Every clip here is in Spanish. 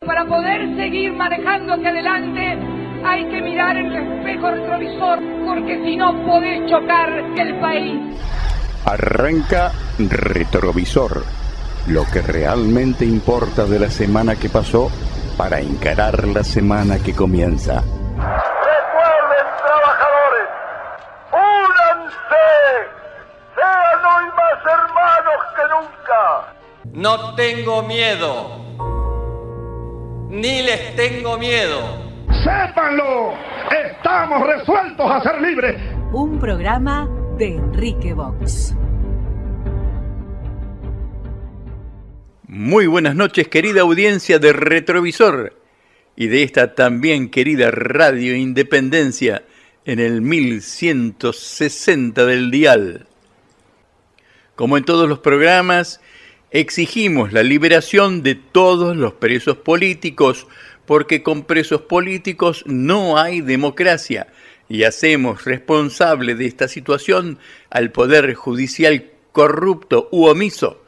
Para poder seguir manejando hacia adelante hay que mirar en el espejo retrovisor, porque si no podés chocar el país. Arranca Retrovisor, lo que realmente importa de la semana que pasó para encarar la semana que comienza. Recuerden, trabajadores, únanse, sean hoy más hermanos que nunca. No tengo miedo, ni les tengo miedo. ¡Sépanlo! ¡Estamos resueltos a ser libres! Un programa de Enrique Vox. Muy buenas noches, querida audiencia de Retrovisor y de esta también querida Radio Independencia en el 1160 del dial. Como en todos los programas, exigimos la liberación de todos los presos políticos, porque con presos políticos no hay democracia, y hacemos responsable de esta situación al Poder Judicial corrupto u omiso,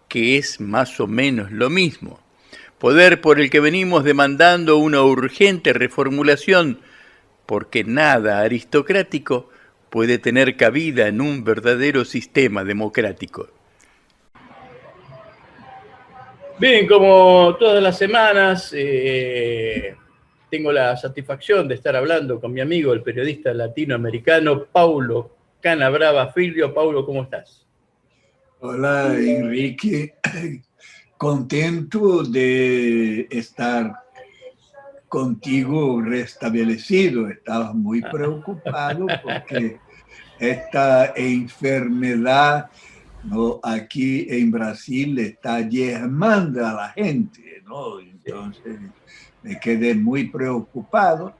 que es más o menos lo mismo. Poder por el que venimos demandando una urgente reformulación, porque nada aristocrático puede tener cabida en un verdadero sistema democrático. Bien, como todas las semanas, tengo la satisfacción de estar hablando con mi amigo, el periodista latinoamericano Paulo Canabrava Filho. Paulo, ¿cómo estás? Hola, Enrique. Contento de estar contigo restablecido. Estaba muy preocupado porque esta enfermedad, ¿no?, aquí en Brasil está diezmando a la gente, ¿no? Entonces me quedé muy preocupado.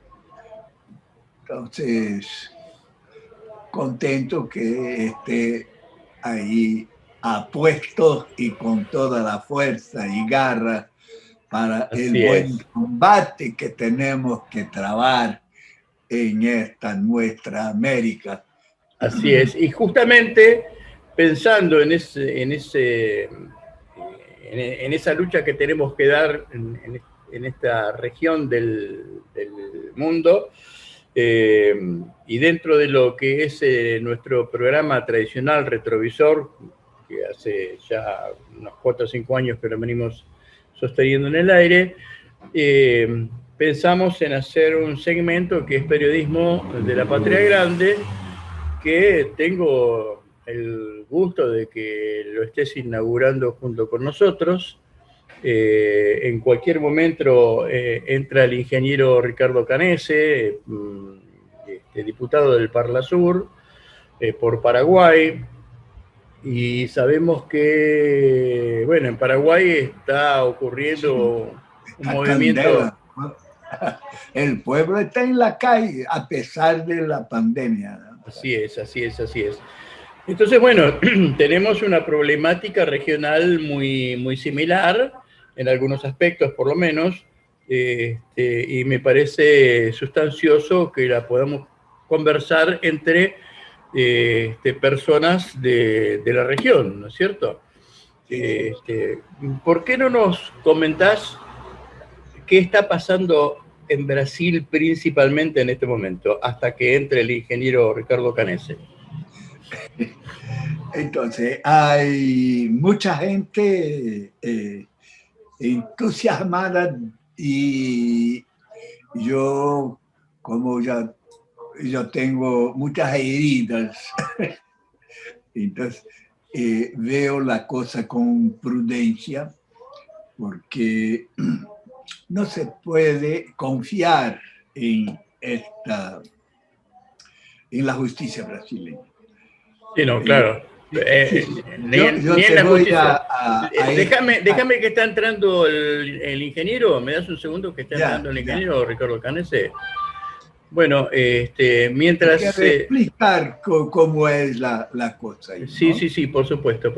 Entonces, contento que esté ahí apuesto y con toda la fuerza y garra para el buen combate que tenemos que trabar en esta nuestra América. Así es, y justamente pensando en esa lucha que tenemos que dar en esta región del mundo, y dentro de lo que es nuestro programa tradicional Retrovisor, que hace ya unos 4 o 5 años que lo venimos sosteniendo en el aire, pensamos en hacer un segmento que es periodismo de la patria grande, que tengo el gusto de que lo estés inaugurando junto con nosotros. En cualquier momento entra el ingeniero Ricardo Canese, diputado del Parlasur, por Paraguay, y sabemos que, bueno, en Paraguay está ocurriendo un movimiento... Candela. El pueblo está en la calle a pesar de la pandemia, ¿no? Así es. Entonces, bueno, tenemos una problemática regional muy similar, en algunos aspectos por lo menos, y me parece sustancioso que la podamos conversar entre personas de la región, ¿no es cierto? ¿Por qué no nos comentás qué está pasando en Brasil principalmente en este momento, hasta que entre el ingeniero Ricardo Canese? Entonces, hay mucha gente entusiasmada y yo, como yo tengo muchas heridas, entonces veo la cosa con prudencia, porque no se puede confiar en la justicia brasileña. Sí, no, claro. Ni en la justicia. Déjame que está entrando el ingeniero. ¿Me das un segundo que está entrando el ingeniero Ricardo Canese? Bueno, mientras... explicar cómo es la cosa ahí, ¿no? Sí, por supuesto.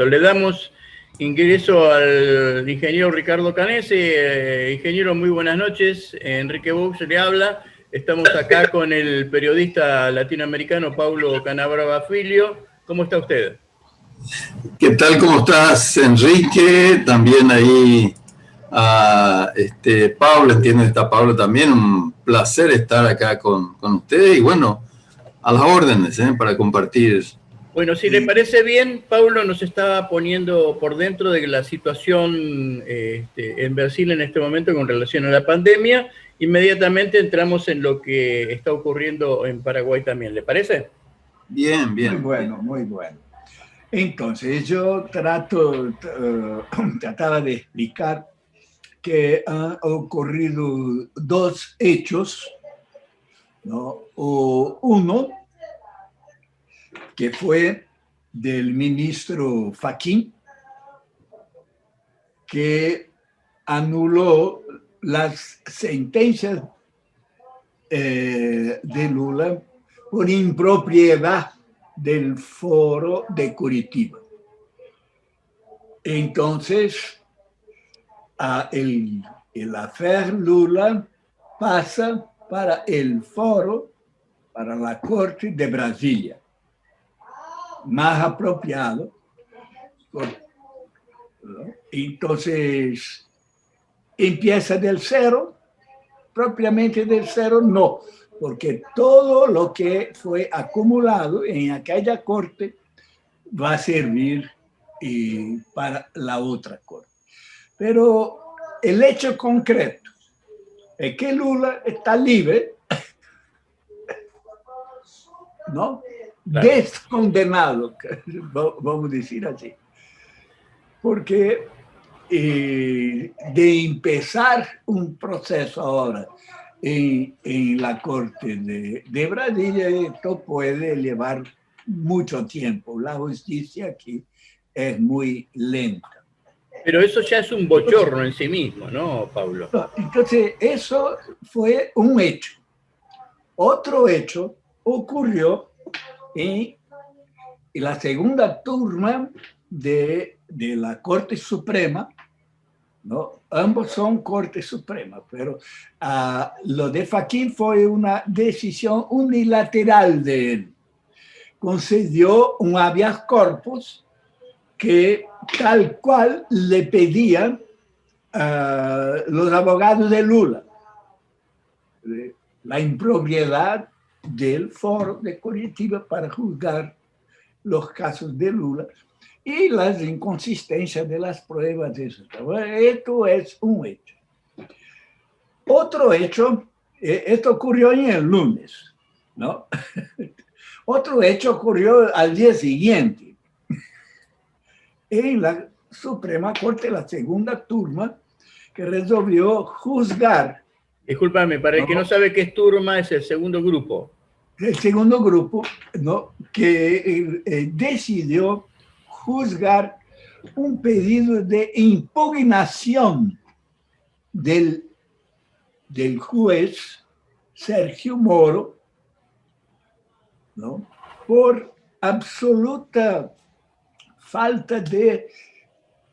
Le damos ingreso al ingeniero Ricardo Canese. Ingeniero, muy buenas noches. Enrique Vox le habla. Estamos acá con el periodista latinoamericano Paulo Canabrava Filho. ¿Cómo está usted? ¿Qué tal? ¿Cómo estás, Enrique? También ahí a Pablo, entiendo que está Pablo también, un placer estar acá con ustedes y bueno, a las órdenes para compartir. Bueno, si le parece bien, Pablo nos está poniendo por dentro de la situación en Brasil en este momento con relación a la pandemia. Inmediatamente entramos en lo que está ocurriendo en Paraguay también. ¿Le parece? Bien, bien. Muy bueno, muy bueno. Entonces, yo trataba de explicar que han ocurrido dos hechos, ¿no? Uno, que fue del ministro Fachin, que anuló las sentencias de Lula por impropiedad del foro de Curitiba. Entonces, el affair Lula pasa para el foro, para la Corte de Brasilia, más apropiado. Entonces, empieza del cero, propiamente del cero no, porque todo lo que fue acumulado en aquella corte va a servir para la otra corte. Pero el hecho concreto es que Lula está libre, ¿no? Claro. Descondenado, vamos a decir así. Porque de empezar un proceso ahora en la Corte de Brasilia, esto puede llevar mucho tiempo. La justicia aquí es muy lenta. Pero eso ya es un bochorno en sí mismo, ¿no, Pablo? Entonces, eso fue un hecho. Otro hecho ocurrió en la segunda turma de la Corte Suprema, ¿no? Ambos son Cortes Supremas, pero lo de Fachin fue una decisión unilateral de él. Concedió un habeas corpus que tal cual le pedían los abogados de Lula. La impropiedad del foro de Curitiba para juzgar los casos de Lula y las inconsistencias de las pruebas. Esto es un hecho. Otro hecho, esto ocurrió en el lunes, ¿no? Otro hecho ocurrió al día siguiente. En la Suprema Corte, la segunda turma, que resolvió juzgar. Discúlpame, para el que no sabe qué es turma, es el segundo grupo. El segundo grupo, ¿no? Que decidió juzgar un pedido de impugnación del juez Sergio Moro, ¿no? Por absoluta falta de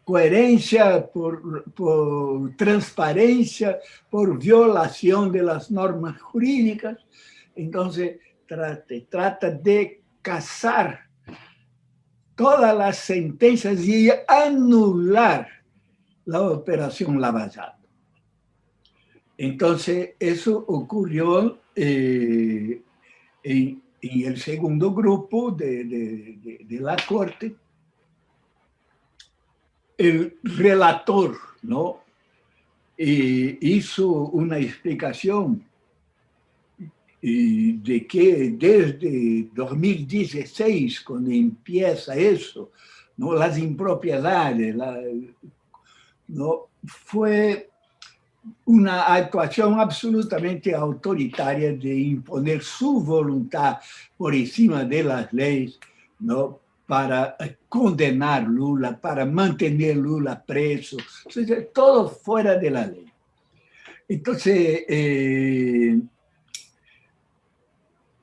coherencia, por transparencia, por violación de las normas jurídicas. Entonces, trata de casar todas las sentencias y anular la operación Lava Jato. Entonces, eso ocurrió en el segundo grupo de la Corte. El relator, ¿no? Hizo una explicación de que desde 2016, cuando empieza eso, ¿no? Las impropiedades, ¿no? Fue una actuación absolutamente autoritaria de imponer su voluntad por encima de las leyes, ¿no? Para condenar Lula, para mantener Lula preso, todo fuera de la ley. Entonces,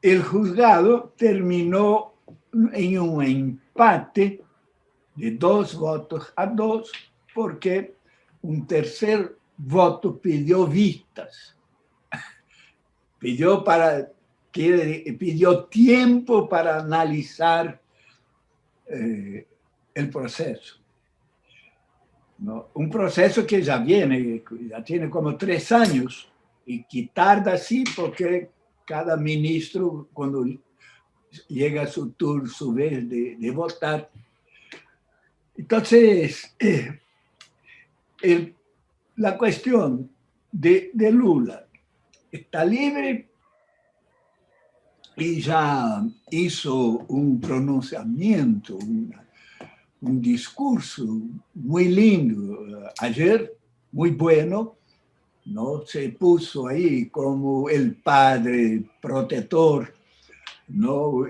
el juzgado terminó en un empate de 2-2 porque un tercer voto pidió vistas. Pidió tiempo para analizar el proceso. ¿no? Un proceso que ya tiene como 3 años y que tarda así porque cada ministro, cuando llega su turno, su vez de votar. Entonces, la cuestión de Lula está libre y ya hizo un pronunciamiento, un discurso muy lindo ayer, muy bueno, ¿no? Se puso ahí como el padre protector, ¿no?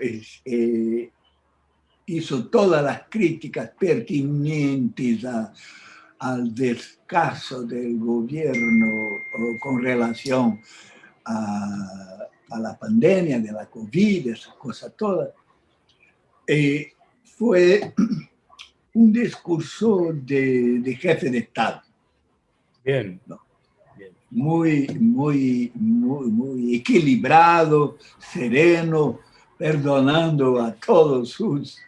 Hizo todas las críticas pertinentes al descaso del gobierno con relación a la pandemia de la COVID, esas cosas todas. Fue un discurso de jefe de Estado. Bien. ¿No? Bien. Muy equilibrado, sereno, perdonando a todos sus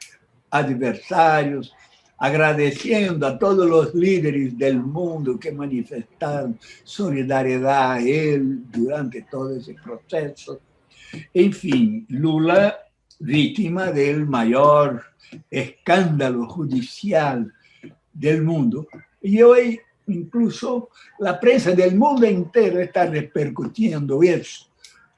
adversarios, agradeciendo a todos los líderes del mundo que manifestaron solidariedad a él durante todo ese proceso. En fin, Lula, víctima del mayor escándalo judicial del mundo. Y hoy incluso la prensa del mundo entero está repercutiendo eso,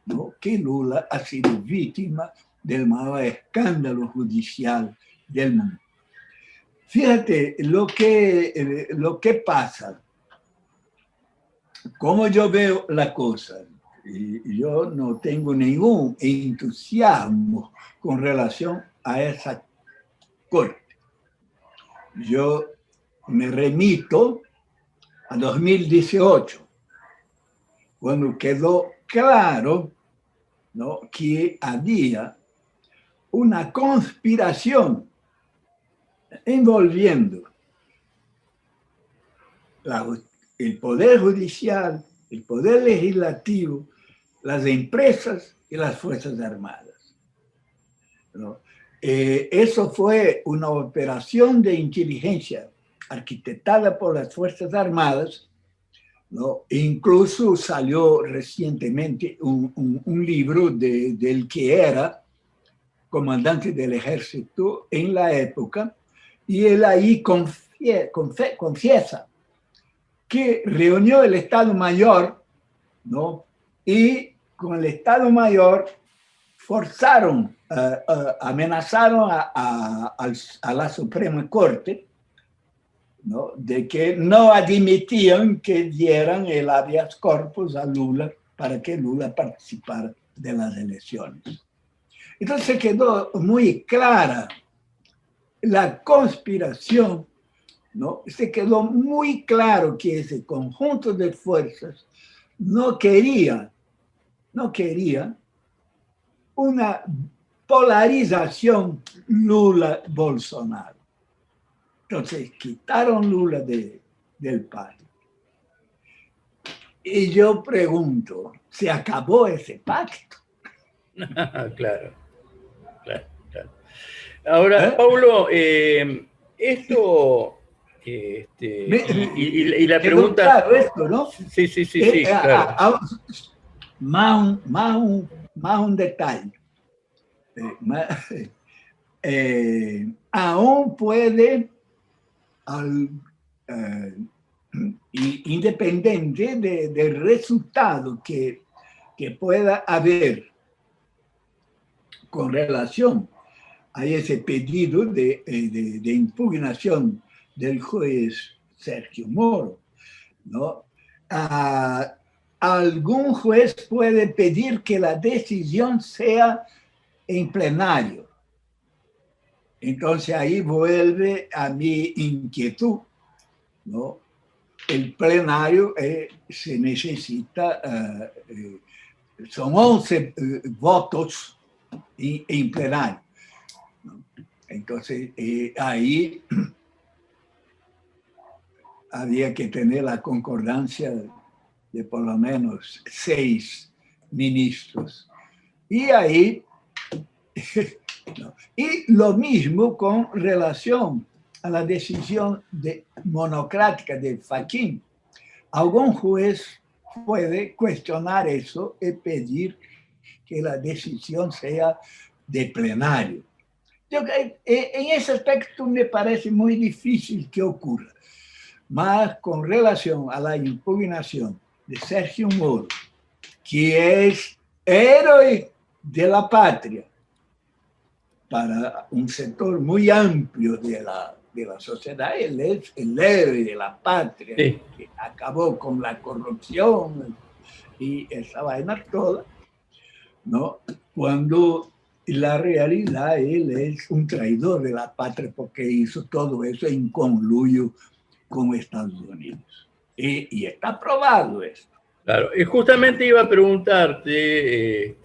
¿no? Que Lula ha sido víctima del mayor escándalo judicial del mundo. Fíjate lo que pasa, como yo veo la cosa, y yo no tengo ningún entusiasmo con relación a esa corte. Yo me remito a 2018, cuando quedó claro, ¿no?, que había una conspiración envolviendo el Poder Judicial, el Poder Legislativo, las empresas y las Fuerzas Armadas, ¿no? Eso fue una operación de inteligencia arquitectada por las Fuerzas Armadas, ¿no? E incluso salió recientemente un libro del que era comandante del ejército en la época, y él ahí confiesa que reunió el Estado Mayor, ¿no? Y con el Estado Mayor forzaron, amenazaron a la Suprema Corte, ¿no?, de que no admitían que dieran el habeas corpus a Lula para que Lula participara de las elecciones. Entonces quedó muy clara la conspiración, ¿no? Se quedó muy claro que ese conjunto de fuerzas no quería una polarización Lula-Bolsonaro. Entonces quitaron Lula del pacto. Y yo pregunto, ¿se acabó ese pacto? Claro. Ahora, Paulo, esto... y la pregunta... Claro esto, ¿no? Sí, claro. Más un detalle. Aún puede, independiente del resultado que pueda haber con relación a ese pedido de impugnación del juez Sergio Moro, ¿no? Algún juez puede pedir que la decisión sea en plenario. Entonces ahí vuelve a mi inquietud, ¿no? El plenario se necesita, son 11 votos en plenario, ¿no? Entonces ahí había que tener la concordancia de por lo menos 6 ministros. Y ahí, no. Y lo mismo con relación a la decisión monocrática de Fachin, algún juez puede cuestionar eso y pedir que la decisión sea de plenario. En ese aspecto me parece muy difícil que ocurra. Mas con relación a la impugnación de Sergio Moro, que es héroe de la patria para un sector muy amplio de la sociedad, él es el héroe de la patria, sí, que acabó con la corrupción y esa vaina toda, ¿no? Cuando la realidad él es un traidor de la patria porque hizo todo eso en conluyo con Estados Unidos. Y está probado esto. Claro, y justamente iba a preguntarte,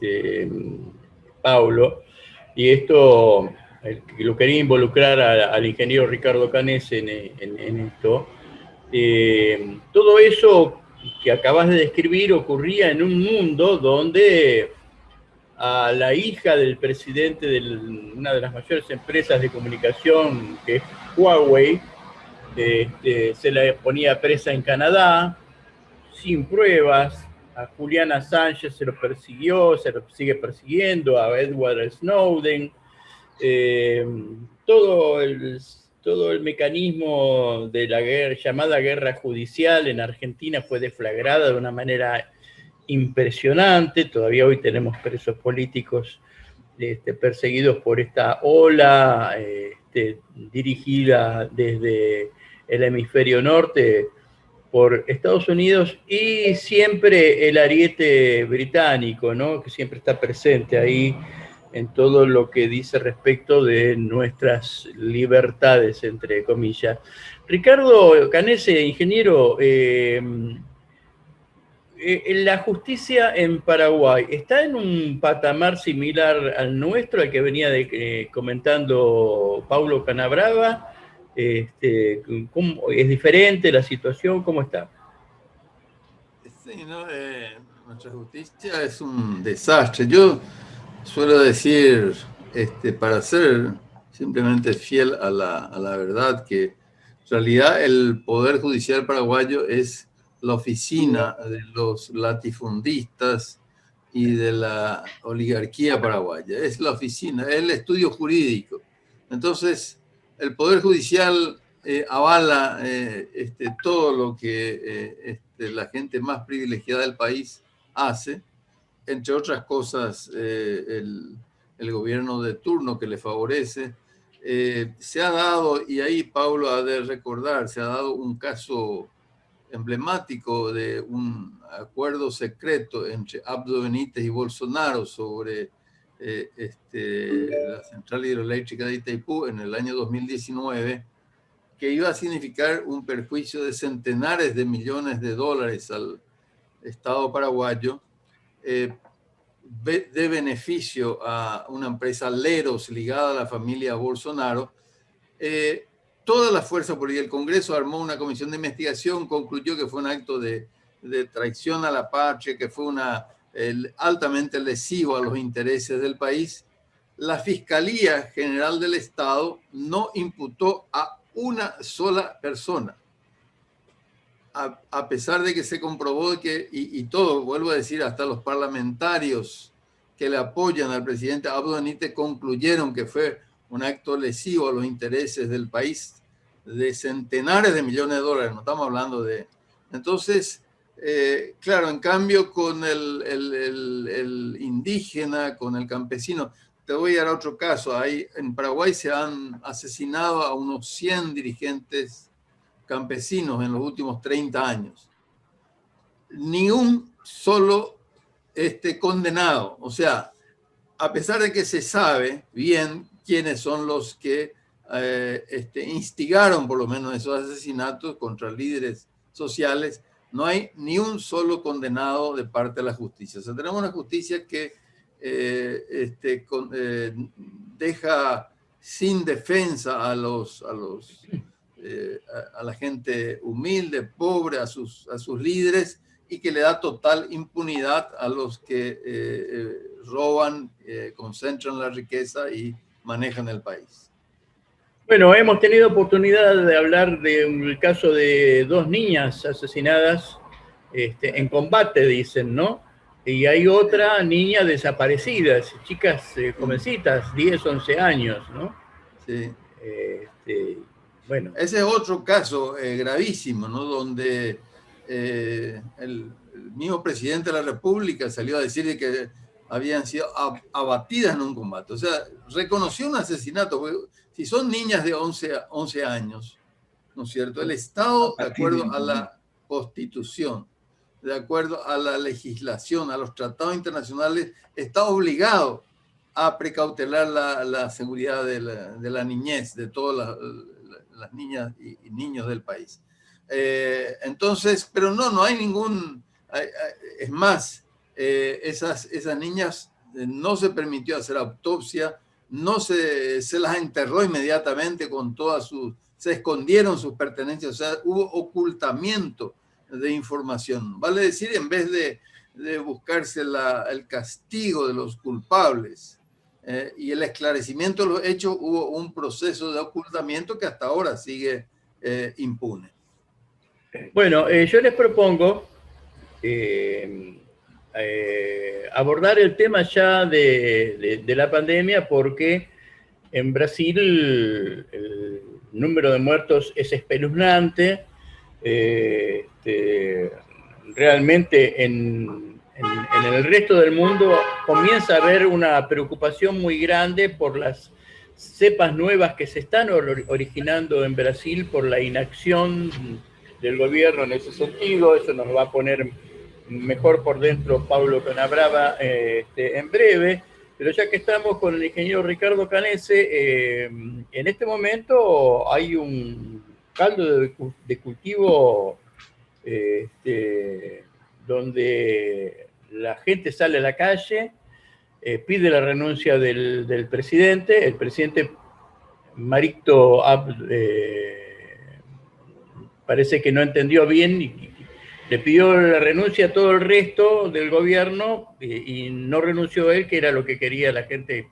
Paulo, y esto lo quería involucrar al ingeniero Ricardo Canese en esto. Todo eso que acabas de describir ocurría en un mundo donde a la hija del presidente de una de las mayores empresas de comunicación, que es Huawei, se la ponía presa en Canadá, sin pruebas. A Julian Assange se lo persiguió, se lo sigue persiguiendo, a Edward Snowden. Todo el mecanismo de la llamada guerra judicial en Argentina fue deflagrada de una manera impresionante. Todavía hoy tenemos presos políticos perseguidos por esta ola dirigida desde el hemisferio norte por Estados Unidos, y siempre el ariete británico, ¿no?, que siempre está presente ahí en todo lo que dice respecto de nuestras libertades, entre comillas. Ricardo Canese, ingeniero, la justicia en Paraguay, ¿está en un patamar similar al nuestro, al que venía comentando Paulo Canabrava? ¿Cómo, es diferente la situación? ¿Cómo está? Sí, ¿no? Nuestra justicia es un desastre. Yo suelo decir, para ser simplemente fiel a la verdad, que en realidad el Poder Judicial paraguayo es la oficina de los latifundistas y de la oligarquía paraguaya. Es la oficina, es el estudio jurídico. Entonces, el Poder Judicial avala todo lo que la gente más privilegiada del país hace, entre otras cosas el gobierno de turno que le favorece. Se ha dado, y ahí Paulo ha de recordar, se ha dado un caso emblemático de un acuerdo secreto entre Abdo Benítez y Bolsonaro sobre la central hidroeléctrica de Itaipú en el año 2019, que iba a significar un perjuicio de centenares de millones de dólares al Estado paraguayo, de beneficio a una empresa Leros ligada a la familia Bolsonaro. Toda la fuerza política del Congreso armó una comisión de investigación, concluyó que fue un acto de traición a la patria, que fue altamente lesivo a los intereses del país. La Fiscalía General del Estado no imputó a una sola persona, a pesar de que se comprobó que, y todo, vuelvo a decir, hasta los parlamentarios que le apoyan al presidente Abdo Benítez concluyeron que fue un acto lesivo a los intereses del país de centenares de millones de dólares, no estamos hablando de... Entonces, claro, en cambio con el indígena, con el campesino, te voy a dar otro caso. Ahí en Paraguay se han asesinado a unos 100 dirigentes campesinos en los últimos 30 años. Ni un solo condenado. O sea, a pesar de que se sabe bien quiénes son los que instigaron por lo menos esos asesinatos contra líderes sociales, no hay ni un solo condenado de parte de la justicia. O sea, tenemos una justicia que deja sin defensa a la gente humilde, pobre, a sus líderes, y que le da total impunidad a los que roban, concentran la riqueza y manejan el país. Bueno, hemos tenido oportunidad de hablar del caso de 2 niñas asesinadas en combate, dicen, ¿no? Y hay otra niña desaparecida, chicas jovencitas, 10, 11 años, ¿no? Sí. Bueno. Ese es otro caso gravísimo, ¿no? Donde el mismo presidente de la República salió a decir que habían sido abatidas en un combate. O sea, reconoció un asesinato. Si son niñas de 11 años, ¿no es cierto? El Estado, de acuerdo a la Constitución, de acuerdo a la legislación, a los tratados internacionales, está obligado a precautelar la seguridad de la niñez, de todas las niñas y niños del país. Entonces, pero no hay ningún... Es más, esas niñas no se permitió hacer autopsia, no se las enterró inmediatamente con todas sus... Se escondieron sus pertenencias, o sea, hubo ocultamiento de información. Vale decir, en vez de buscarse el castigo de los culpables y el esclarecimiento de los hechos, hubo un proceso de ocultamiento que hasta ahora sigue impune. Bueno, yo les propongo abordar el tema ya de la pandemia, porque en Brasil el número de muertos es espeluznante. Realmente en el resto del mundo comienza a haber una preocupación muy grande por las cepas nuevas que se están originando en Brasil por la inacción del gobierno en ese sentido. Eso nos va a poner mejor por dentro Pablo Canabrava en breve, pero ya que estamos con el ingeniero Ricardo Canese, en este momento hay un caldo de cultivo donde la gente sale a la calle, pide la renuncia del presidente. El presidente Marito parece que no entendió bien y le pidió la renuncia a todo el resto del gobierno y no renunció él, que era lo que quería la gente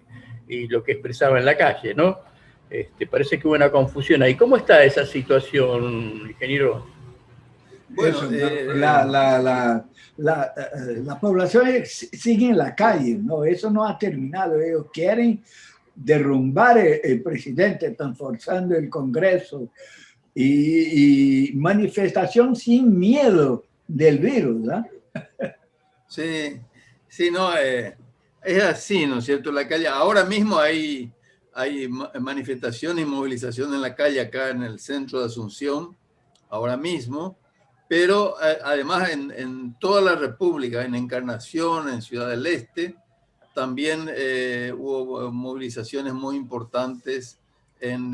y lo que expresaba en la calle, ¿no? Parece que hubo una confusión ahí. ¿Cómo está esa situación, ingeniero? Bueno, la población sigue en la calle, ¿no? Eso no ha terminado. Ellos quieren derrumbar el presidente, están forzando el Congreso y manifestación sin miedo del virus, ¿no? Sí, no, es así, ¿no es cierto? La calle, ahora mismo hay manifestación y movilización en la calle acá en el centro de Asunción, ahora mismo, pero además en toda la República, en Encarnación, en Ciudad del Este, también hubo movilizaciones muy importantes en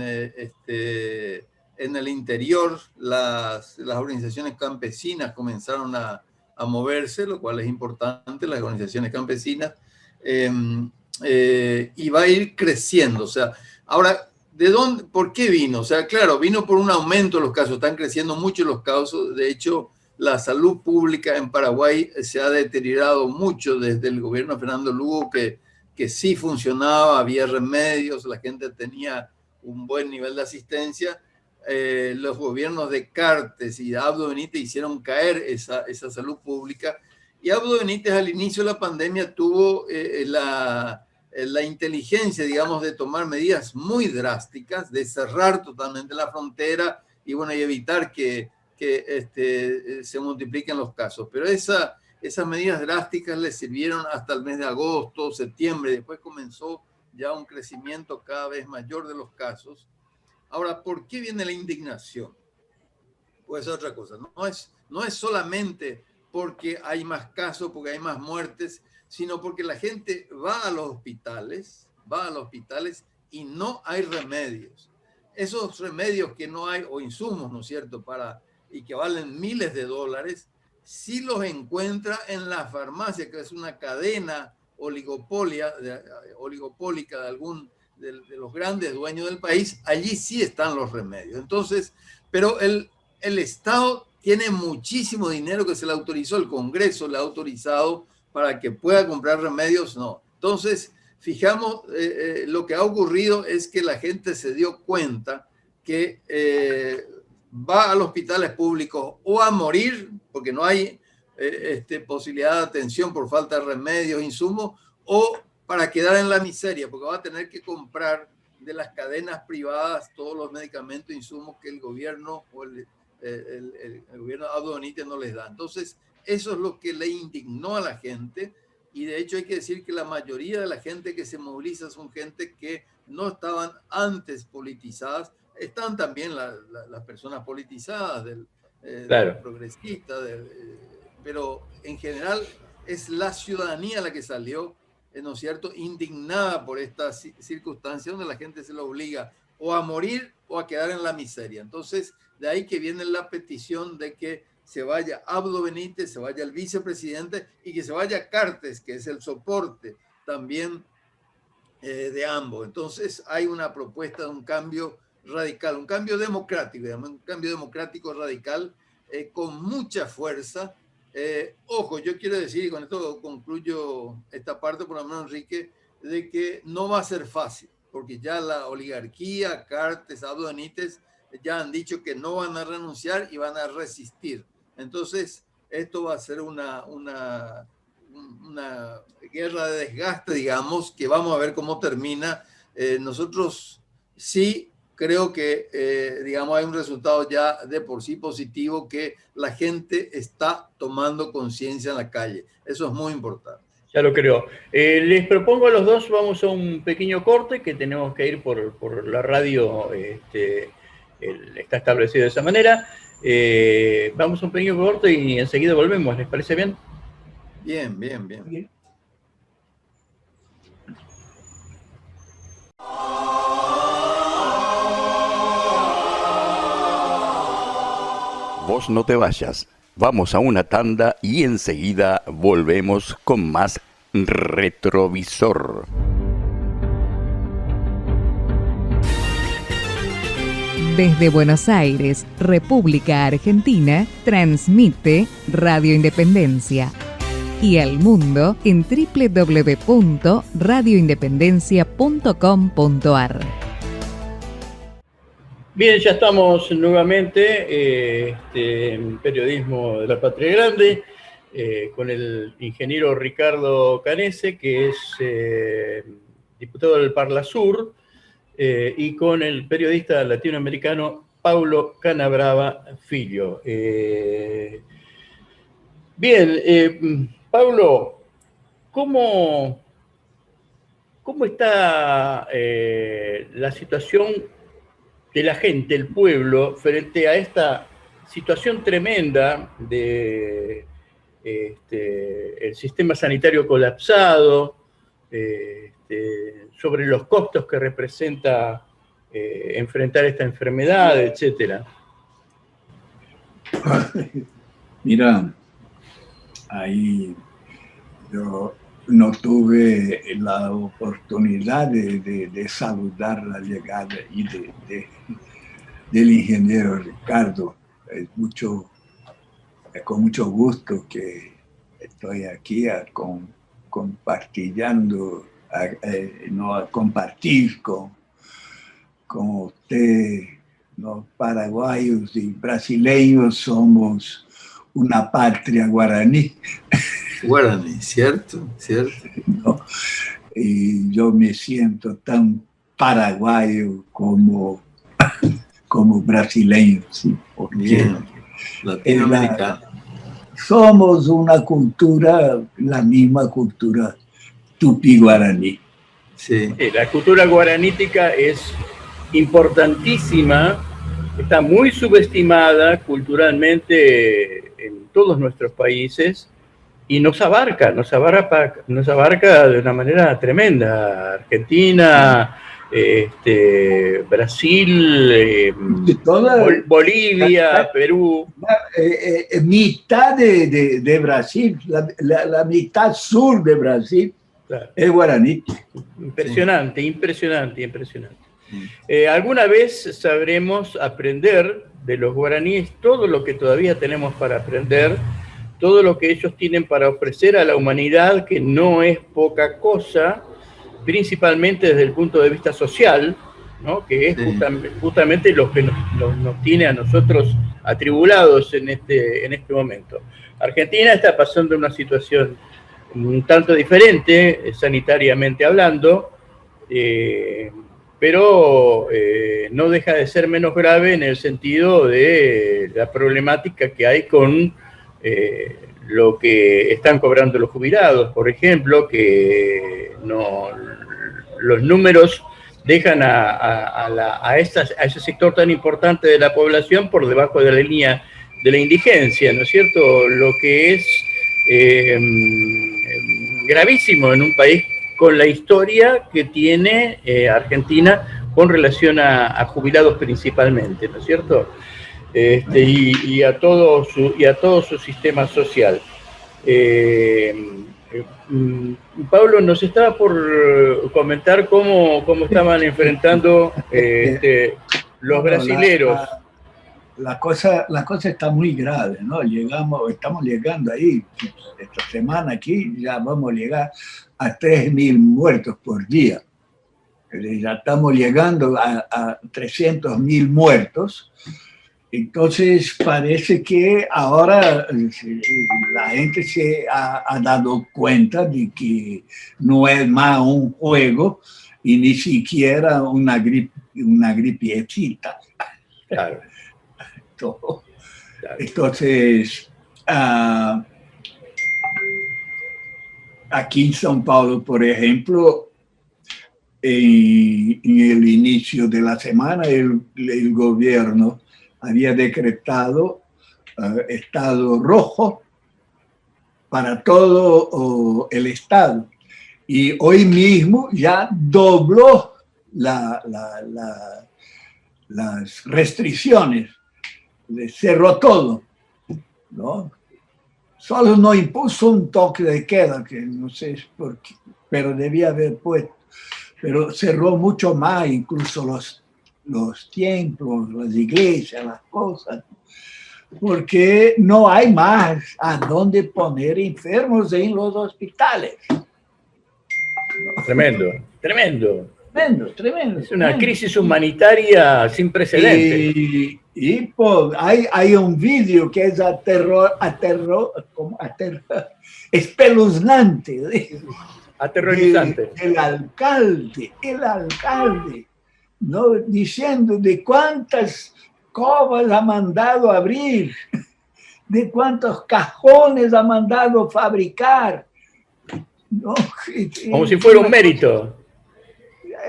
el interior. Las organizaciones campesinas comenzaron a moverse, lo cual es importante, las organizaciones campesinas, y va a ir creciendo. O sea, ahora, ¿de dónde? ¿Por qué vino? O sea, claro, vino por un aumento de los casos, están creciendo mucho los casos. De hecho, la salud pública en Paraguay se ha deteriorado mucho desde el gobierno de Fernando Lugo, que sí funcionaba, había remedios, la gente tenía un buen nivel de asistencia. Los gobiernos de Cartes y de Abdo Benítez hicieron caer esa salud pública, y Abdo Benítez al inicio de la pandemia tuvo la inteligencia, digamos, de tomar medidas muy drásticas, de cerrar totalmente la frontera y, bueno, y evitar que se multipliquen los casos. Pero esas medidas drásticas le sirvieron hasta el mes de agosto, septiembre. Después comenzó ya un crecimiento cada vez mayor de los casos. Ahora, ¿por qué viene la indignación? Pues otra cosa. No es solamente porque hay más casos, porque hay más muertes, sino porque la gente va a los hospitales y no hay remedios. Esos remedios que no hay, o insumos, ¿no es cierto?, y que valen miles de dólares, sí los encuentra en la farmacia, que es una cadena oligopólica de los grandes dueños del país. Allí sí están los remedios. Entonces, pero el Estado tiene muchísimo dinero que se le autorizó, el Congreso le ha autorizado para que pueda comprar remedios, no. Entonces, fijamos, lo que ha ocurrido es que la gente se dio cuenta que va a los hospitales públicos o a morir, porque no hay posibilidad de atención por falta de remedios, insumos, o para quedar en la miseria, porque va a tener que comprar de las cadenas privadas todos los medicamentos e insumos que el gobierno o el gobierno Abdo Benítez no les da. Entonces, eso es lo que le indignó a la gente, y de hecho hay que decir que la mayoría de la gente que se moviliza son gente que no estaban antes politizadas. Están también las personas politizadas, claro, del progresista, pero en general es la ciudadanía la que salió, ¿no es cierto?, indignada por esta circunstancia donde la gente se la obliga o a morir o a quedar en la miseria. Entonces, de ahí que viene la petición de que se vaya Abdo Benítez, se vaya el vicepresidente y que se vaya Cartes, que es el soporte también de ambos. Entonces, hay una propuesta de un cambio radical, un cambio democrático, digamos, un cambio democrático radical con mucha fuerza. Ojo, yo quiero decir, y con esto concluyo esta parte, por lo menos, Enrique, de que no va a ser fácil, porque ya la oligarquía, Cartes, Abdo Benítez, ya han dicho que no van a renunciar y van a resistir. Entonces, esto va a ser una guerra de desgaste, digamos, que vamos a ver cómo termina. Nosotros sí creo que, digamos, hay un resultado ya de por sí positivo, que la gente está tomando conciencia en la calle. Eso es muy importante. Ya lo creo. Les propongo a los dos, vamos a un pequeño corte, que tenemos que ir por la radio, está establecido de esa manera. Vamos a un pequeño corte y enseguida volvemos. ¿Les parece bien? Bien, bien, bien. Bien. Vos no te vayas, vamos a una tanda y enseguida volvemos con más Retrovisor. Desde Buenos Aires, República Argentina, transmite Radio Independencia. Y al mundo en www.radioindependencia.com.ar. Bien, ya estamos nuevamente en Periodismo de la Patria Grande, con el ingeniero Ricardo Canese, que es diputado del Parlasur, y con el periodista latinoamericano Paulo Canabrava Filho. Bien, Paulo, ¿cómo está la situación de la gente, el pueblo, frente a esta situación tremenda de el sistema sanitario colapsado, sobre los costos que representa enfrentar esta enfermedad, etcétera? Mira, ahí yo no tuve la oportunidad de saludar la llegada y del ingeniero Ricardo. Es con mucho gusto que estoy aquí compartiendo, a compartir con usted. Los paraguayos y brasileños somos una patria guaraní. Guaraní, cierto, cierto. ¿No? Y yo me siento tan paraguayo como brasileño, ¿sí? Porque latinoamericano. Somos una cultura, la misma cultura tupi-guaraní. Sí. La cultura guaranítica es importantísima, está muy subestimada culturalmente en todos nuestros países y nos abarca de una manera tremenda. Argentina, Brasil, Bolivia, Perú. Mitad de Brasil, la mitad sur de Brasil, claro, es guaraní. Impresionante, impresionante. ¿Alguna vez sabremos aprender de los guaraníes todo lo que todavía tenemos para aprender, todo lo que ellos tienen para ofrecer a la humanidad, que no es poca cosa, principalmente desde el punto de vista social, ¿no? Que es justamente lo que nos tiene a nosotros atribulados en este momento. Argentina está pasando una situación un tanto diferente, sanitariamente hablando, pero no deja de ser menos grave en el sentido de la problemática que hay con lo que están cobrando los jubilados, por ejemplo, que los números dejan a ese sector tan importante de la población por debajo de la línea de la indigencia, ¿no es cierto? Lo que es gravísimo en un país con la historia que tiene Argentina con relación a jubilados principalmente, ¿no es cierto? Y a todo su sistema social. Pablo nos estaba por comentar cómo estaban enfrentando los brasileros. La cosa está muy grave, ¿no? Estamos llegando ahí, esta semana aquí ya vamos a llegar a 3.000 muertos por día. Ya estamos llegando a 300.000 muertos. Entonces parece que ahora la gente se ha dado cuenta de que no es más un juego y ni siquiera una gripiecita. Claro. Entonces, aquí en São Paulo, por ejemplo, en el inicio de la semana, el gobierno había decretado estado rojo para todo el estado. Y hoy mismo ya dobló las restricciones, cerró todo, ¿no? Solo no impuso un toque de queda, que no sé por qué, pero debía haber puesto. Pero cerró mucho más, incluso los templos, las iglesias, las cosas, porque no hay más a dónde poner enfermos en los hospitales. Tremendo, tremendo. Tremendo. Es una crisis humanitaria sin precedentes. Y pues, hay un vídeo que es espeluznante. Aterrorizante. El alcalde, ¿no? Diciendo de cuántas covas ha mandado abrir, de cuántos cajones ha mandado fabricar. ¿No? Como si fuera un mérito.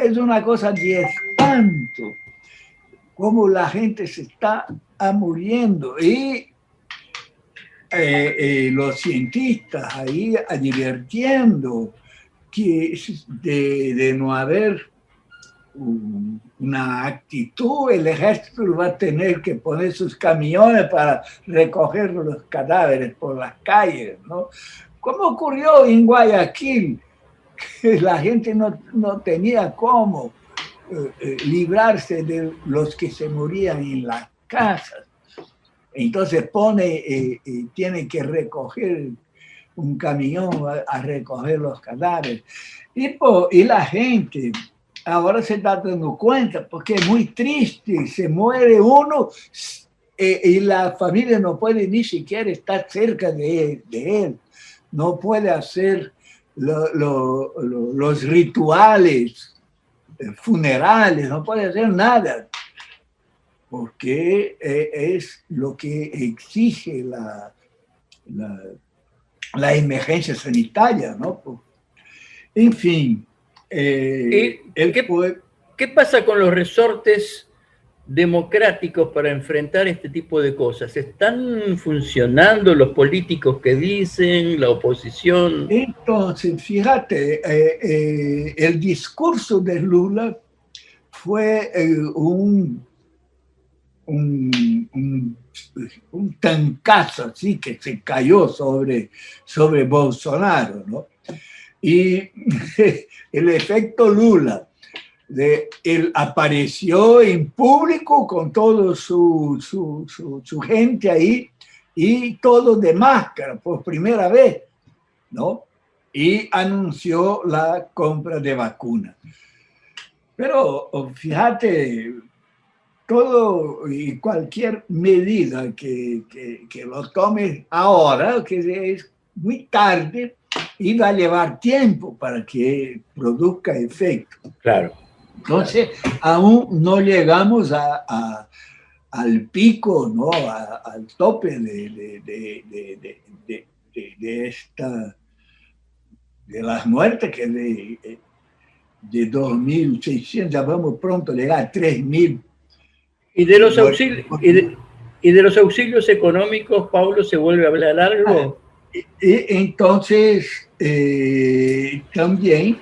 Es una cosa de espanto, cómo la gente se está muriendo. Y los cientistas ahí advirtiendo que de no haber una actitud, el ejército va a tener que poner sus camiones para recoger los cadáveres por las calles, ¿no? Como ocurrió en Guayaquil, que la gente no tenía cómo librarse de los que se morían en las casas. Entonces tiene que recoger un camión a recoger los cadáveres. Y la gente ahora se está dando cuenta, porque es muy triste, se muere uno y la familia no puede ni siquiera estar cerca de él, no puede hacer los rituales funerales, no puede hacer nada, porque es lo que exige la emergencia sanitaria, ¿no? En fin. ¿Qué pasa con los resortes democráticos para enfrentar este tipo de cosas? ¿Están funcionando los políticos que dicen, la oposición? Entonces, fíjate, el discurso de Lula fue un tancazo así que se cayó sobre Bolsonaro, ¿no? Y el efecto Lula, él apareció en público con toda su gente ahí y todo de máscara por primera vez, ¿no? y anunció la compra de vacunas. Pero fíjate, todo y cualquier medida que lo tome ahora, que es muy tarde, y va a llevar tiempo para que produzca efecto. Claro. Entonces, aún no llegamos al pico, ¿no? Al tope de las muertes, que de 2.600 ya vamos pronto a llegar a 3.000. ¿Y de los auxilios, y de los auxilios económicos, Pablo, se vuelve a hablar algo? Entonces, también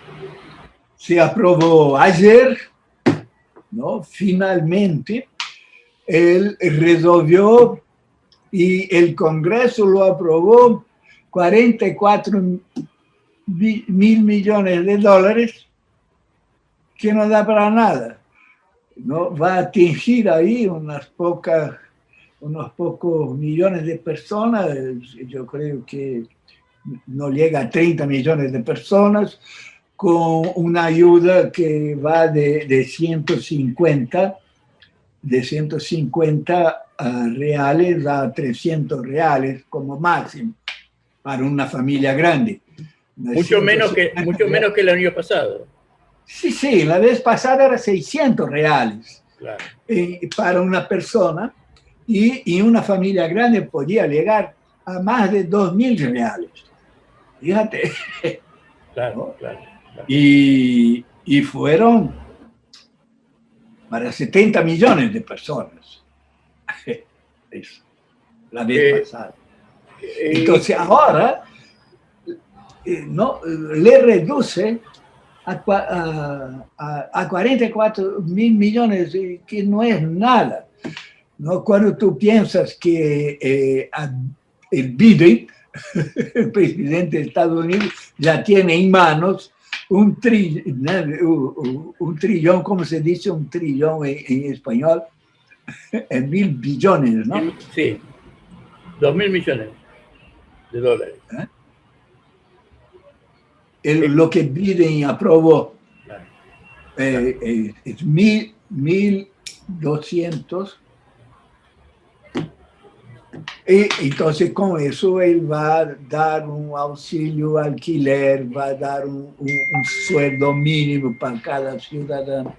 se aprobó ayer, ¿no? Finalmente, él resolvió y el Congreso lo aprobó, 44.000 millones de dólares, que no da para nada, ¿no? Va a atingir ahí unos pocos millones de personas. Yo creo que no llega a 30 millones de personas, con una ayuda que va de 150 reales a 300 reales como máximo para una familia grande. Mucho menos que el año pasado. Sí, la vez pasada era 600 reales, claro, para una persona, y una familia grande podía llegar a más de 2.000 reales. Fíjate. Claro, ¿no? claro. Y fueron para 70 millones de personas. Eso, la vez pasada. Entonces ahora no, le reduce a 44.000 millones, que no es nada, ¿no? Cuando tú piensas que el Biden, el presidente de Estados Unidos, ya tiene en manos un trillón, ¿cómo se dice? Un trillón en español, en 1.000 billones, ¿no? Sí, 2.000 millones de dólares. Lo que Biden aprobó es 1.200. Y entonces con eso él va a dar un auxilio alquiler, va a dar un sueldo mínimo para cada ciudadano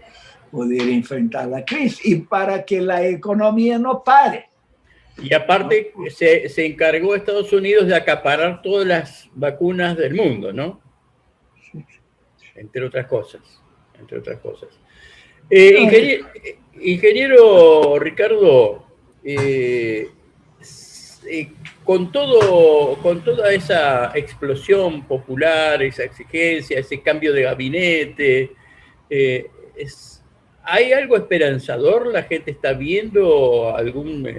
poder enfrentar la crisis y para que la economía no pare. Y aparte se encargó Estados Unidos de acaparar todas las vacunas del mundo, ¿no? Entre otras cosas. Ingeniero Ricardo, con toda esa explosión popular, esa exigencia, ese cambio de gabinete, ¿hay algo esperanzador? ¿La gente está viendo algún,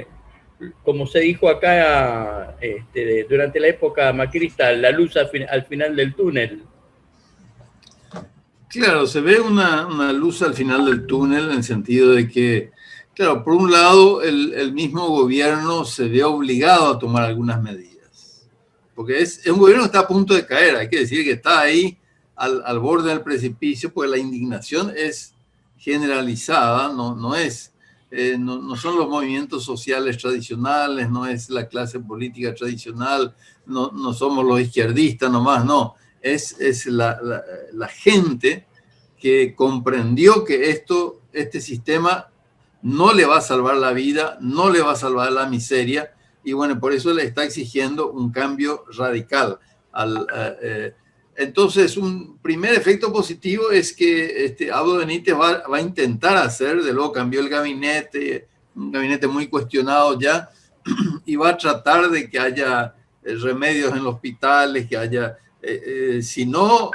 como se dijo acá durante la época macrista, la luz al final del túnel? Claro, se ve una luz al final del túnel, en el sentido de que, claro, por un lado, el mismo gobierno se ve obligado a tomar algunas medidas, porque es un gobierno que está a punto de caer. Hay que decir que está ahí al borde del precipicio, porque la indignación es generalizada, no son los movimientos sociales tradicionales, no es la clase política tradicional, no somos los izquierdistas nomás, no. Es la gente que comprendió que este sistema no le va a salvar la vida, no le va a salvar la miseria, y bueno, por eso le está exigiendo un cambio radical. Entonces, un primer efecto positivo es que Abdo Benítez va a intentar hacer, de luego cambió el gabinete, un gabinete muy cuestionado ya, y va a tratar de que haya remedios en los hospitales, que haya... si no,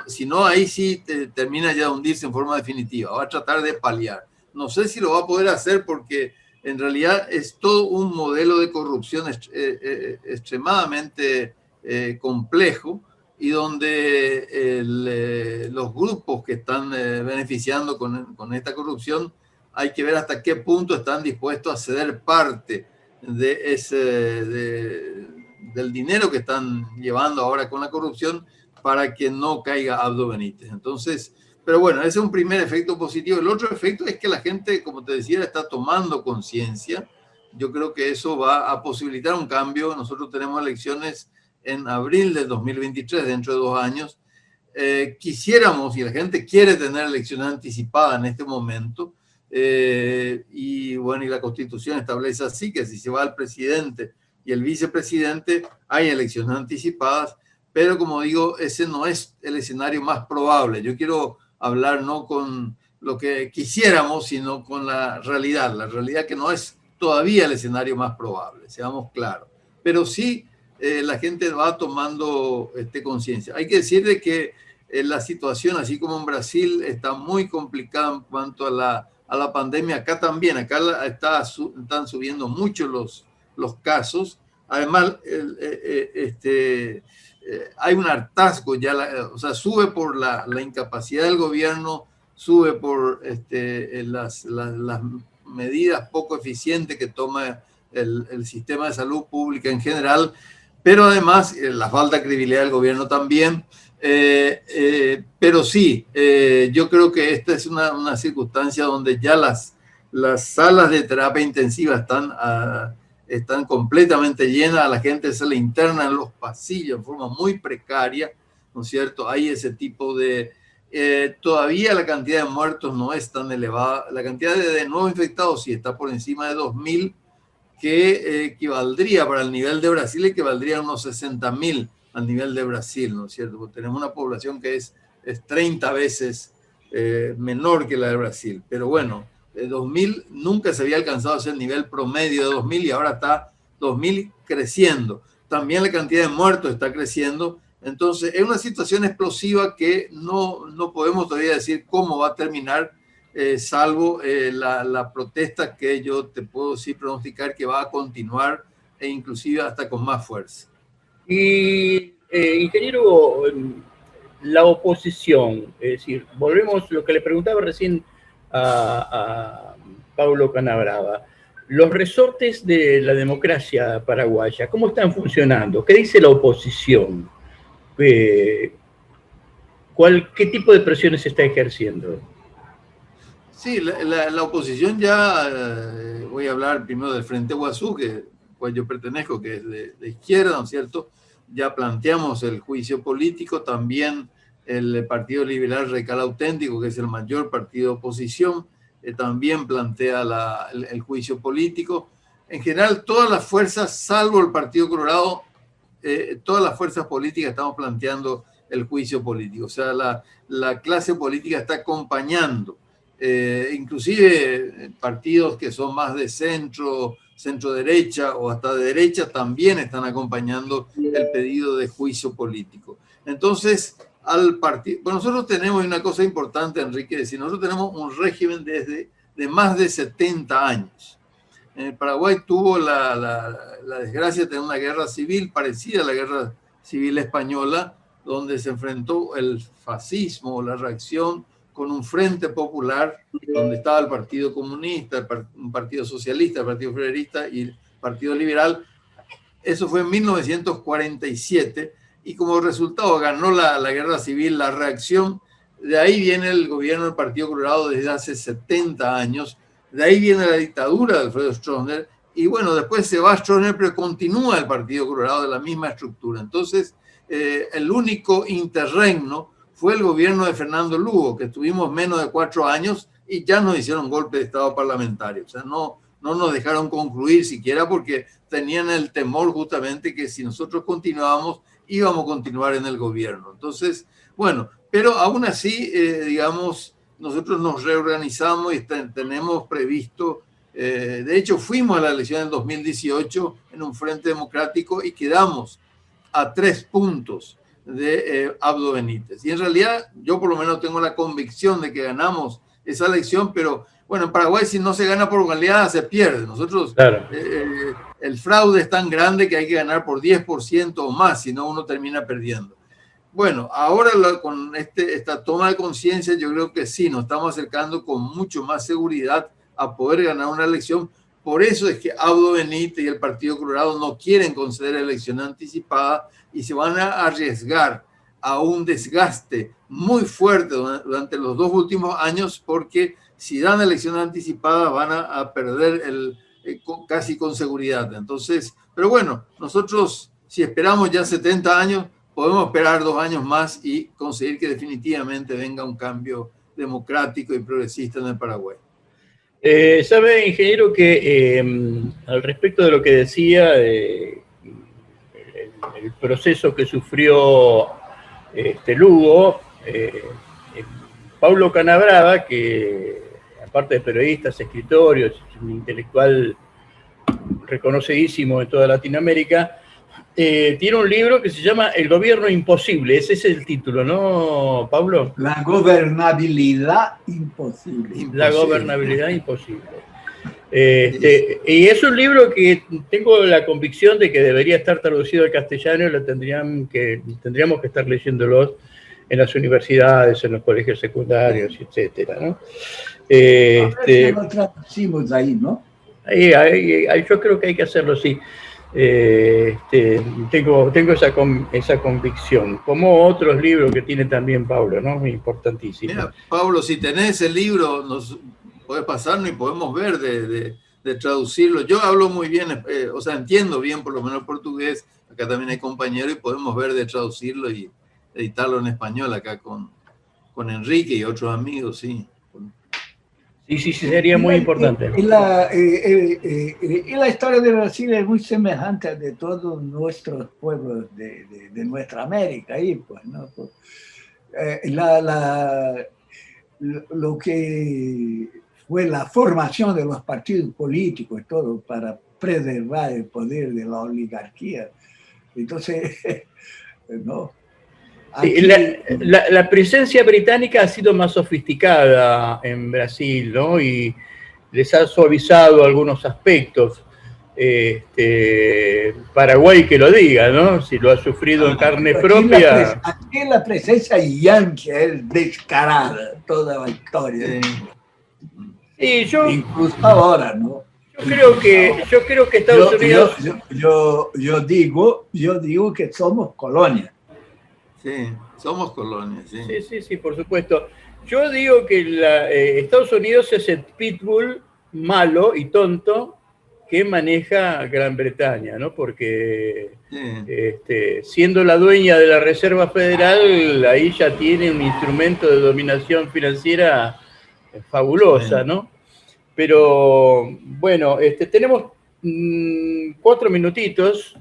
ahí sí termina ya de hundirse en forma definitiva. Va a tratar de paliar. No sé si lo va a poder hacer, porque en realidad es todo un modelo de corrupción extremadamente complejo, y donde los grupos que están beneficiando con esta corrupción, hay que ver hasta qué punto están dispuestos a ceder parte de del dinero que están llevando ahora con la corrupción para que no caiga Abdo Benítez. Entonces, pero bueno, ese es un primer efecto positivo. El otro efecto es que la gente, como te decía, está tomando conciencia. Yo creo que eso va a posibilitar un cambio. Nosotros tenemos elecciones en abril del 2023, dentro de 2 años. Quisiéramos, y la gente quiere tener elecciones anticipadas en este momento, y bueno, y la Constitución establece así, que si se va el presidente y el vicepresidente, hay elecciones anticipadas, pero como digo, ese no es el escenario más probable. Yo quiero hablar no con lo que quisiéramos, sino con la realidad que no es todavía el escenario más probable, seamos claros. Pero sí, la gente va tomando conciencia. Hay que decir de que la situación, así como en Brasil, está muy complicada en cuanto a la pandemia. Acá también, están subiendo mucho los casos. Además, hay un hartazgo ya, o sea, sube por la incapacidad del gobierno, sube por las medidas poco eficientes que toma el sistema de salud pública en general, pero además la falta de credibilidad del gobierno también. Pero sí, yo creo que esta es una circunstancia donde ya las salas de terapia intensiva están completamente llenas, a la gente se le interna en los pasillos en forma muy precaria, ¿no es cierto? Hay ese tipo de... todavía la cantidad de muertos no es tan elevada, la cantidad de nuevos infectados sí está por encima de 2.000, que equivaldría para el nivel de Brasil, equivaldría a unos 60.000 al nivel de Brasil, ¿no es cierto? Porque tenemos una población que es 30 veces menor que la de Brasil, pero bueno, 2.000 nunca se había alcanzado ese nivel promedio de 2.000 y ahora está 2.000 creciendo. También la cantidad de muertos está creciendo. Entonces es una situación explosiva que no podemos todavía decir cómo va a terminar, salvo la protesta que yo te puedo sí pronosticar que va a continuar e inclusive hasta con más fuerza. Y ingeniero, la oposición, es decir, volvemos a lo que le preguntaba recién a Paulo Canabrava. Los resortes de la democracia paraguaya, ¿cómo están funcionando? ¿Qué dice la oposición? ¿Qué tipo de presiones se está ejerciendo? Sí, la oposición ya, voy a hablar primero del Frente Guazú, cual yo pertenezco, que es de izquierda, ¿no es cierto? Ya planteamos el juicio político, también el Partido Liberal Radical Auténtico, que es el mayor partido de oposición, también plantea el juicio político. En general, todas las fuerzas, salvo el Partido Colorado, todas las fuerzas políticas estamos planteando el juicio político. O sea, la clase política está acompañando, inclusive partidos que son más de centro derecha o hasta de derecha también están acompañando el pedido de juicio político. Entonces, nosotros tenemos una cosa importante, Enrique, decir, nosotros tenemos un régimen de más de 70 años. En el Paraguay tuvo la desgracia de tener una guerra civil parecida a la guerra civil española, donde se enfrentó el fascismo, la reacción, con un frente popular, donde estaba el Partido Comunista, un Partido Socialista, el Partido Federalista y el Partido Liberal. Eso fue en 1947, y como resultado ganó la guerra civil, la reacción. De ahí viene el gobierno del Partido Colorado desde hace 70 años, de ahí viene la dictadura de Alfredo Stroessner, y bueno, después se va Stroessner, pero continúa el Partido Colorado de la misma estructura. Entonces, el único interregno fue el gobierno de Fernando Lugo, que estuvimos menos de 4 años y ya nos hicieron golpe de Estado parlamentario. O sea, no nos dejaron concluir siquiera, porque tenían el temor justamente que si nosotros continuábamos, íbamos a continuar en el gobierno. Entonces, bueno, pero aún así, digamos, nosotros nos reorganizamos y tenemos previsto, de hecho fuimos a la elección del 2018 en un frente democrático y quedamos a 3 puntos de Abdo Benítez. Y en realidad yo por lo menos tengo la convicción de que ganamos esa elección, pero bueno, en Paraguay si no se gana por goleada se pierde. Nosotros, claro, el fraude es tan grande que hay que ganar por 10% o más, si no uno termina perdiendo. Bueno, ahora con esta toma de conciencia yo creo que sí, nos estamos acercando con mucho más seguridad a poder ganar una elección, Por eso es que Abdo Benítez y el Partido Colorado no quieren conceder elección anticipada y se van a arriesgar a un desgaste muy fuerte durante los 2 últimos años, porque si dan elección anticipada van a perder casi con seguridad. Entonces, pero bueno, nosotros si esperamos ya 70 años, podemos esperar 2 años más y conseguir que definitivamente venga un cambio democrático y progresista en el Paraguay. Sabe, ingeniero, que al respecto de lo que decía, el proceso que sufrió Lugo, Paulo Canabrava, que aparte de periodista, es escritor, es un intelectual reconocidísimo de toda Latinoamérica, tiene un libro que se llama El gobierno imposible. Ese es el título, ¿no, Pablo? La gobernabilidad imposible. La gobernabilidad imposible. Y es un libro que tengo la convicción de que debería estar traducido al castellano y tendríamos que estar leyéndolo en las universidades, en los colegios secundarios, etcétera, ¿no? Lo traducimos ahí, ¿no? Yo creo que hay que hacerlo, sí. Tengo esa convicción, como otros libros que tiene también Pablo, ¿no? Importantísimo. Mira, Pablo, si tenés el libro, nos podés pasarnos y podemos ver de traducirlo. Yo hablo muy bien, o sea, entiendo bien por lo menos portugués, acá también hay compañeros y podemos ver de traducirlo y editarlo en español acá con Enrique y otros amigos, sí. Sí, sería muy importante. La historia de Brasil es muy semejante a de todos nuestros pueblos de nuestra América, ahí, pues, ¿no? Lo que fue la formación de los partidos políticos y todo para preservar el poder de la oligarquía. Entonces, ¿no? Sí, la presencia británica ha sido más sofisticada en Brasil, ¿no? Y les ha suavizado algunos aspectos. Paraguay que lo diga, ¿no? Si lo ha sufrido en carne propia. Aquí la presencia yanqui es descarada, toda la historia. Sí, incluso ahora, ¿no? Yo creo que Estados Unidos. Yo digo que somos colonia. Sí, somos colonia, sí. Sí, por supuesto. Yo digo que Estados Unidos es el pitbull malo y tonto que maneja Gran Bretaña, ¿no? Porque siendo la dueña de la Reserva Federal, ahí ya tiene un instrumento de dominación financiera fabulosa, ¿no? Pero, bueno, tenemos 4 minutitos.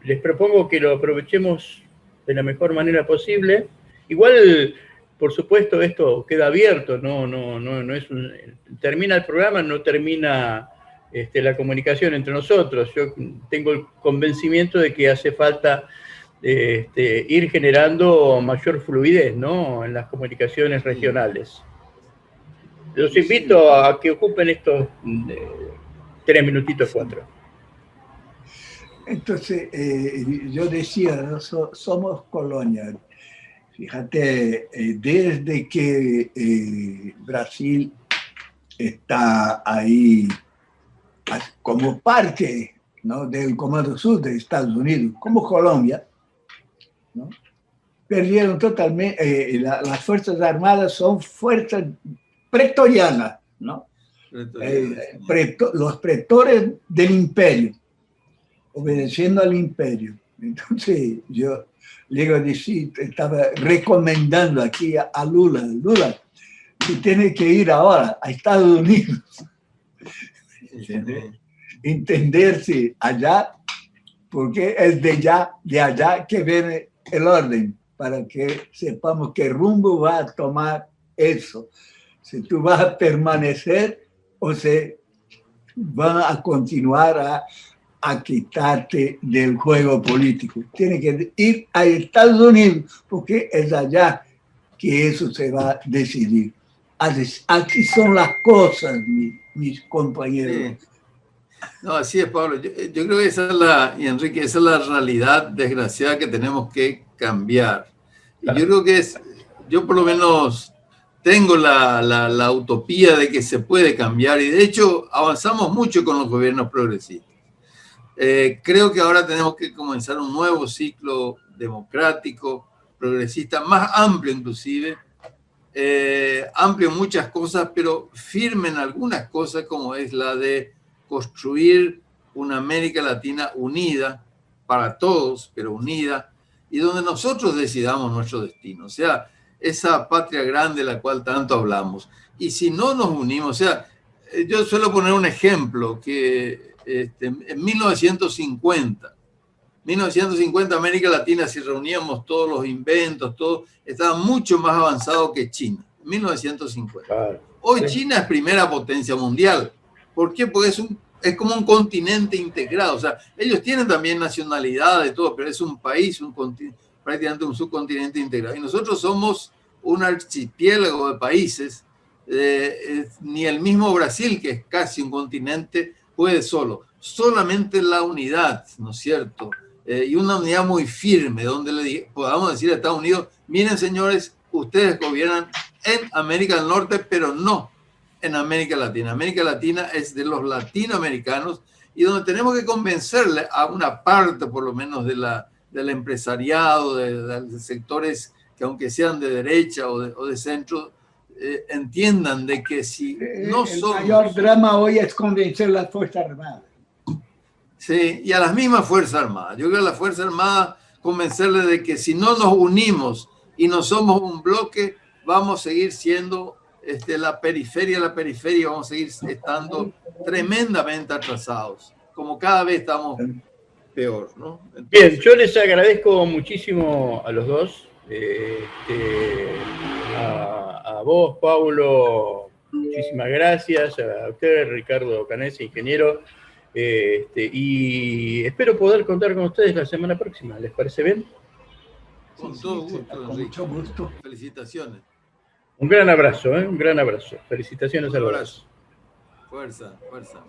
Les propongo que lo aprovechemos de la mejor manera posible. Igual, por supuesto, esto queda abierto, no es termina el programa, no termina la comunicación entre nosotros. Yo tengo el convencimiento de que hace falta ir generando mayor fluidez, ¿no? En las comunicaciones regionales. Los invito a que ocupen estos 3 minutitos 4. Entonces, yo decía, ¿no? Somos colonia. Fíjate, desde que Brasil está ahí como parte, ¿no? Del Comando Sur de Estados Unidos, como Colombia, ¿no? Perdieron totalmente, las Fuerzas Armadas son fuerzas pretorianas, ¿no? Los pretores del imperio, obedeciendo al imperio. Entonces yo llego a decir, estaba recomendando aquí a Lula, que tiene que ir ahora a Estados Unidos, entenderse allá, porque es de allá que viene el orden, para que sepamos qué rumbo va a tomar eso. Si tú vas a permanecer o se van a continuar a quitarte del juego político. Tiene que ir a Estados Unidos porque es allá que eso se va a decidir. Aquí son las cosas, mis compañeros. Sí. No, así es, Pablo. Yo creo que y Enrique, esa es la realidad desgraciada que tenemos que cambiar. Y yo creo que yo por lo menos tengo la utopía de que se puede cambiar y de hecho avanzamos mucho con los gobiernos progresistas. Creo que ahora tenemos que comenzar un nuevo ciclo democrático, progresista, más amplio inclusive, amplio en muchas cosas, pero firme en algunas cosas como es la de construir una América Latina unida, para todos, pero unida, y donde nosotros decidamos nuestro destino. O sea, esa patria grande de la cual tanto hablamos. Y si no nos unimos, o sea, yo suelo poner un ejemplo, que en 1950 América Latina, si reuníamos todos los inventos, todo, estaba mucho más avanzado que China, 1950. Claro. Hoy China es primera potencia mundial. ¿Por qué? Porque es como un continente integrado. O sea, ellos tienen también nacionalidad de todo, pero es un país, prácticamente un subcontinente integrado. Y nosotros somos un archipiélago de países. Ni el mismo Brasil, que es casi un continente, puede solo. Solamente la unidad, ¿no es cierto? Y una unidad muy firme, donde podamos decir a Estados Unidos, miren señores, ustedes gobiernan en América del Norte, pero no en América Latina. América Latina es de los latinoamericanos y donde tenemos que convencerle a una parte, por lo menos, del empresariado, de sectores que aunque sean de derecha o de centro, entiendan de que si no somos... El mayor drama hoy es convencer a las Fuerzas Armadas. Sí, y a las mismas Fuerzas Armadas. Yo creo que a las Fuerzas Armadas convencerles de que si no nos unimos y no somos un bloque, vamos a seguir siendo la periferia, vamos a seguir estando tremendamente atrasados, como cada vez estamos peor, ¿no? Entonces, bien, yo les agradezco muchísimo a los dos, a vos, Paulo, muchísimas gracias, a usted, Ricardo Canese, ingeniero, y espero poder contar con ustedes la semana próxima, ¿les parece bien? Con todo gusto, con mucho gusto. Felicitaciones. Un gran abrazo, un gran abrazo. Felicitaciones a los dos. Fuerza, fuerza.